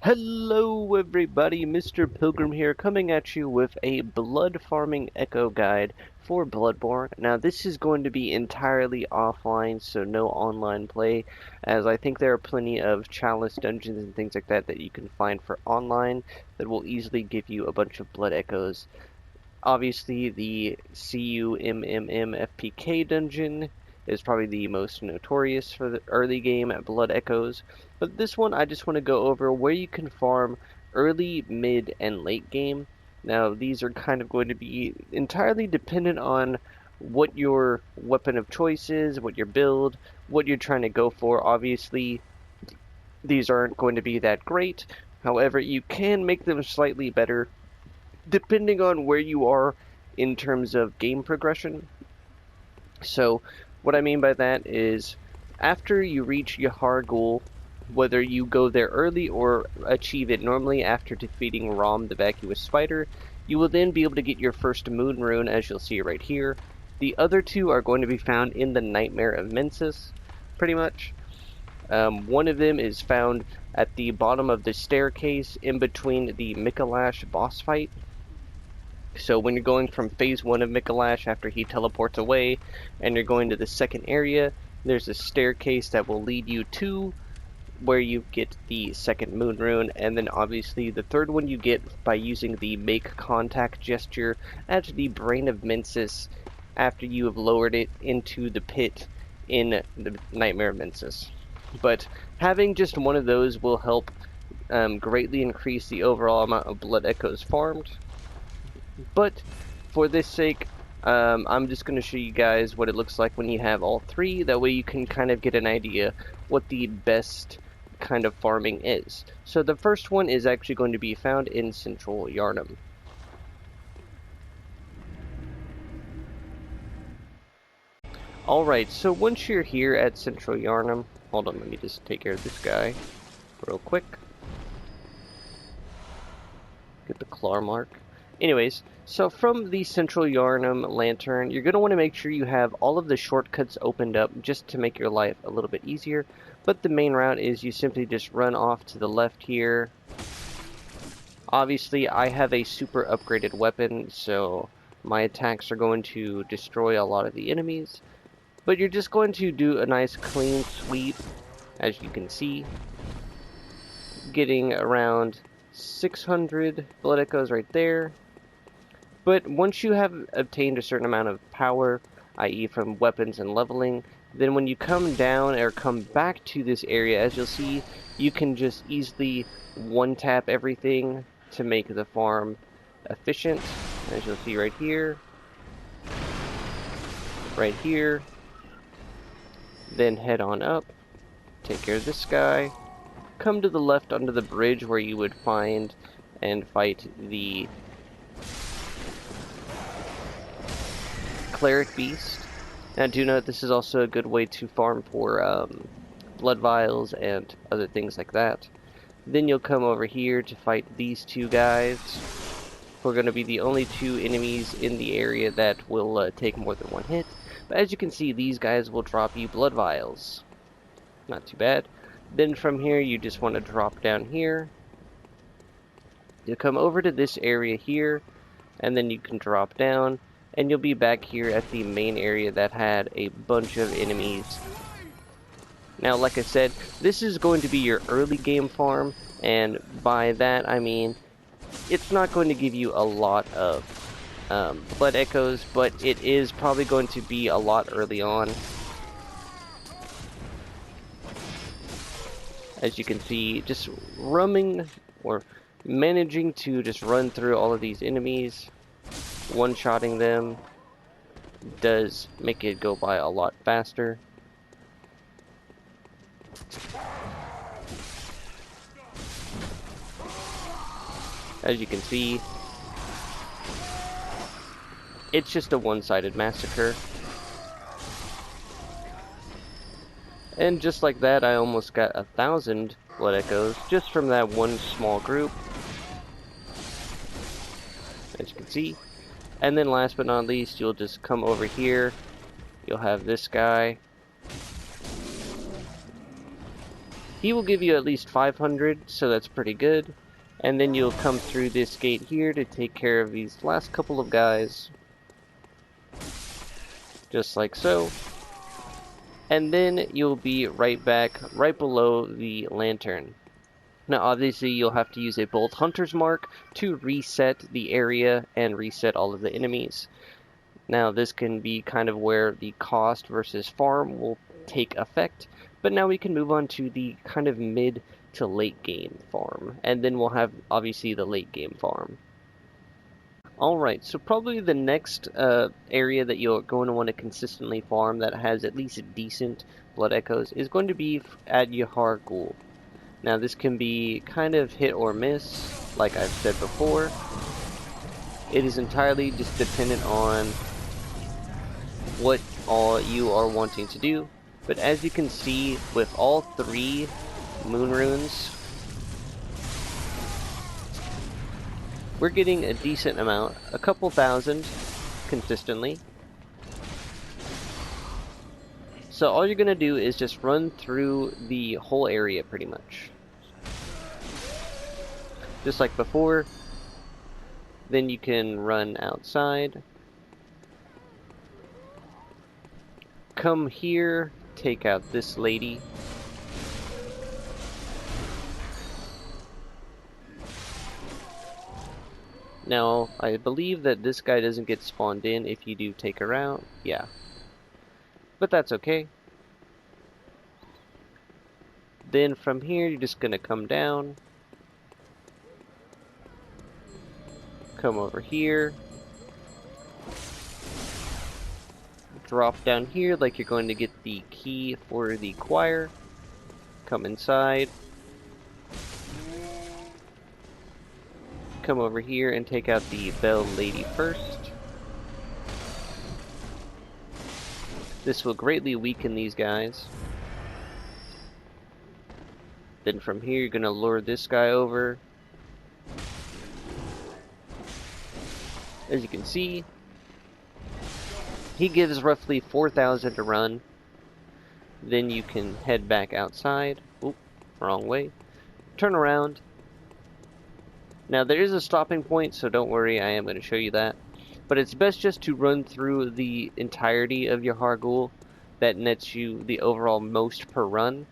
Hello everybody, Mr. Pilgrim here, coming at you with a blood farming echo guide for Bloodborne. Now this is going to be entirely offline, so no online play, as I think there are plenty of chalice dungeons and things like that that you can find for online that will easily give you a bunch of blood echoes. Obviously the CUMMM dungeon is probably the most notorious for the early game at Blood Echoes, but this one I just want to go over where you can farm early, mid, and late game. Now these are kind of going to be entirely dependent on what your weapon of choice is, what your build, what you're trying to go for. Obviously these aren't going to be that great, however you can make them slightly better depending on where you are in terms of game progression. So what I mean by that is after you reach Yahar Ghul, whether you go there early or achieve it normally after defeating Rom the vacuous spider, you will then be able to get your first moon rune, as you'll see right here. The other two are going to be found in the Nightmare of Mensis, pretty much. One of them is found at the bottom of the staircase in between the Mikolash boss fight. So when you're going from phase 1 of Mikolash after he teleports away and you're going to the second area, there's a staircase that will lead you to where you get the second moon rune, and then obviously the third one you get by using the make contact gesture at the Brain of Mensis after you have lowered it into the pit in the Nightmare of Mensis. But having just one of those will help greatly increase the overall amount of blood echoes farmed. But for this sake, I'm just going to show you guys what it looks like when you have all three. That way you can kind of get an idea what the best kind of farming is. So the first one is actually going to be found in Central Yharnam. Alright, so once you're here at Central Yharnam, hold on, let me just take care of this guy real quick. Get the claw mark. Anyways, so from the Central Yharnam lantern, you're going to want to make sure you have all of the shortcuts opened up just to make your life a little bit easier. But the main route is you simply just run off to the left here. Obviously, I have a super upgraded weapon, so my attacks are going to destroy a lot of the enemies. But you're just going to do a nice clean sweep, as you can see, getting around 600 blood echoes right there. But once you have obtained a certain amount of power, i.e. from weapons and leveling, then when you come down or come back to this area, as you'll see, you can just easily one-tap everything to make the farm efficient, as you'll see right here, then head on up, take care of this guy, come to the left under the bridge where you would find and fight the Cleric Beast. Now do note this is also a good way to farm for blood vials and other things like that. Then you'll come over here to fight these two guys, who are going to be the only two enemies in the area that will take more than one hit. But as you can see, these guys will drop you blood vials. Not too bad. Then from here you just want to drop down here. You'll come over to this area here, and then you can drop down, and you'll be back here at the main area that had a bunch of enemies. Now, like I said, this is going to be your early game farm, and by that I mean it's not going to give you a lot of blood echoes, but it is probably going to be a lot early on. As you can see, just roaming or managing to just run through all of these enemies, one-shotting them does make it go by a lot faster. As you can see, it's just a one-sided massacre. And just like that, I almost got 1,000 blood echoes just from that one small group, as you can see. And then last but not least, you'll just come over here, you'll have this guy, He will give you at least 500, so that's pretty good. And then you'll come through this gate here to take care of these last couple of guys. Just like so. And then you'll be right back, right below the lantern. Now obviously you'll have to use a bolt hunter's mark to reset the area and reset all of the enemies. Now this can be kind of where the cost versus farm will take effect, but now we can move on to the kind of mid to late game farm, and then we'll have obviously the late game farm. Alright, so probably the next area that you're going to want to consistently farm that has at least decent blood echoes is going to be at Yahar Ghul. Now this can be kind of hit or miss, like I've said before. It is entirely just dependent on what all you are wanting to do. But as you can see, with all 3 moon runes, we're getting a decent amount, a couple thousand consistently. So all you're going to do is just run through the whole area pretty much. Just like before. Then you can run outside. Come here, take out this lady. Now, I believe that this guy doesn't get spawned in if you do take her out. Yeah. But that's okay. Then from here, you're just gonna come down. Come over here. Drop down here like you're going to get the key for the choir. Come inside. Come over here and take out the bell lady first. This will greatly weaken these guys. Then from here you're going to lure this guy over. As you can see, he gives roughly 4,000 to run. Then you can head back outside. Oop, wrong way. Turn around. Now there is a stopping point, so don't worry, I am going to show you that. But it's best just to run through the entirety of Yahar Ghul. That nets you the overall most per run.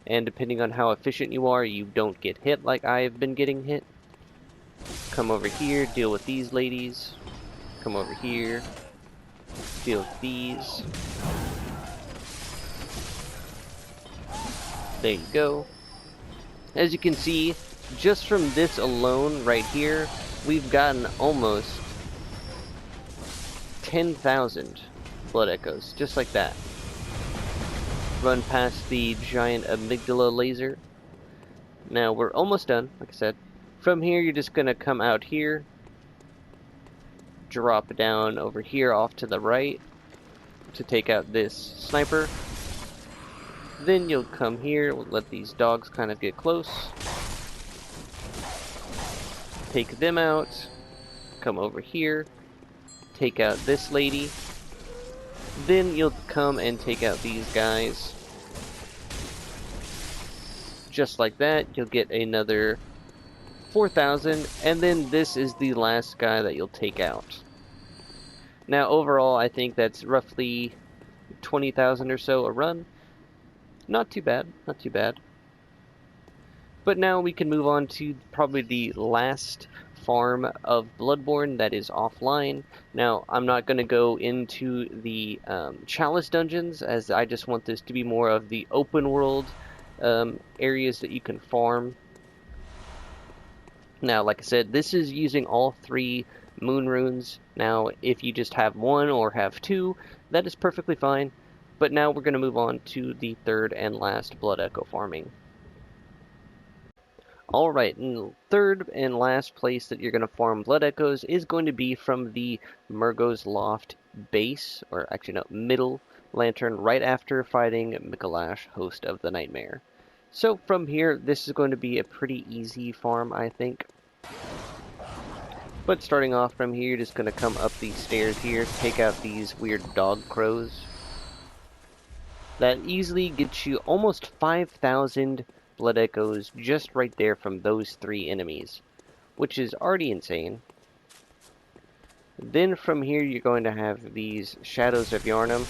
And depending on how efficient you are, you don't get hit like I have been getting hit. Come over here, deal with these ladies. Come over here, deal with these. There you go. As you can see, just from this alone right here, we've gotten almost 10,000 blood echoes, just like that. Run past the giant amygdala laser. Now we're almost done, like I said. From here, you're just gonna come out here, drop down over here off to the right to take out this sniper. Then you'll come here, we'll let these dogs kind of get close. Take them out, come over here, take out this lady. Then you'll come and take out these guys. Just like that, you'll get another 4,000, and then this is the last guy that you'll take out. Now overall, I think that's roughly 20,000 or so a run. Not too bad, not too bad. But now we can move on to probably the last farm of Bloodborne that is offline. Now, I'm not going to go into the chalice dungeons, as I just want this to be more of the open world areas that you can farm. Now, like I said, this is using all 3 moon runes. Now, if you just have 1 or have 2, that is perfectly fine. But now we're going to move on to the 3rd and last blood echo farming. Alright, and the 3rd and last place that you're going to farm blood echoes is going to be from the Murgo's Loft base, or actually no, middle lantern, right after fighting Mikolash, host of the Nightmare. So from here, this is going to be a pretty easy farm, I think. But starting off from here, you're just going to come up these stairs here, take out these weird dog crows. That easily gets you almost 5,000 blood echoes just right there from those 3 enemies, which is already insane. Then from here you're going to have these Shadows of Yharnam.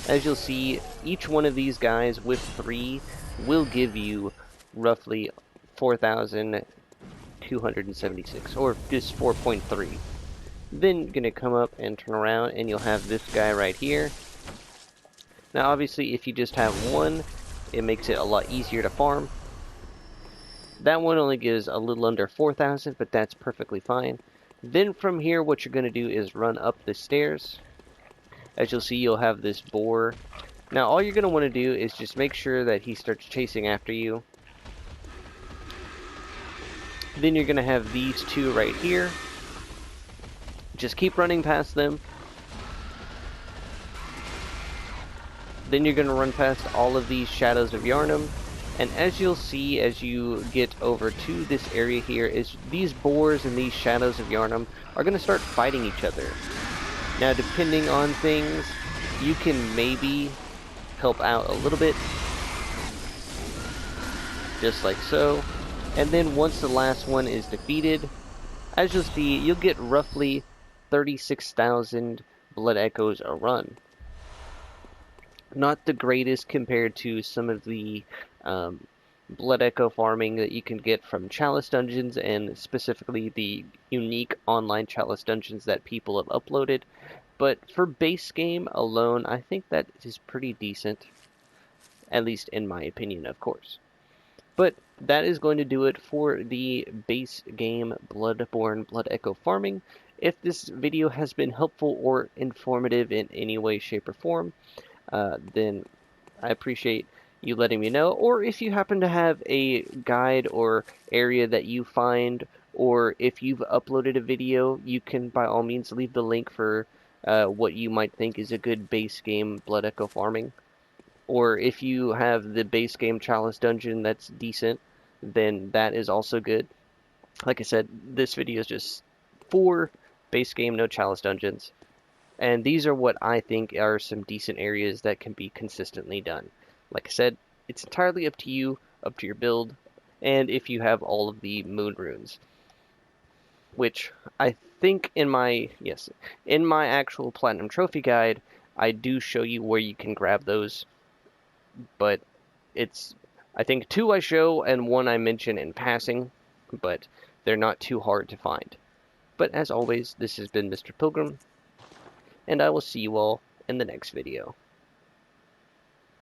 As you'll see, each one of these guys with 3 will give you roughly 4,276, or just 4.3. Then you're going to come up and turn around and you'll have this guy right here. Now obviously if you just have 1, it makes it a lot easier to farm. That one only gives a little under 4,000, but that's perfectly fine. Then from here what you're going to do is run up the stairs. As you'll see, you'll have this boar. Now all you're going to want to do is just make sure that he starts chasing after you. Then you're going to have these 2 right here. Just keep running past them. Then you're going to run past all of these Shadows of Yharnam. And as you'll see as you get over to this area here, is these boars and these Shadows of Yharnam are going to start fighting each other. Now depending on things, you can maybe help out a little bit. Just like so. And then once the last one is defeated, as you'll see, you'll get roughly 36,000 blood echoes a run. Not the greatest compared to some of the blood echo farming that you can get from chalice dungeons, and specifically the unique online chalice dungeons that people have uploaded. But for base game alone, I think that is pretty decent. At least in my opinion, of course. But that is going to do it for the base game Bloodborne Blood Echo farming. If this video has been helpful or informative in any way, shape, or form, then I appreciate you letting me know. Or if you happen to have a guide or area that you find, or if you've uploaded a video, you can by all means leave the link for what you might think is a good base game Blood Echo farming. Or if you have the base game Chalice Dungeon that's decent, then that is also good. Like I said, this video is just for base game, no Chalice Dungeons. And these are what I think are some decent areas that can be consistently done. Like I said, it's entirely up to you, up to your build, and if you have all of the moon runes. Which I think in my actual Platinum Trophy guide, I do show you where you can grab those. But it's, I think 2 I show and 1 I mention in passing, but they're not too hard to find. But as always, this has been Mr. Pilgrim, and I will see you all in the next video.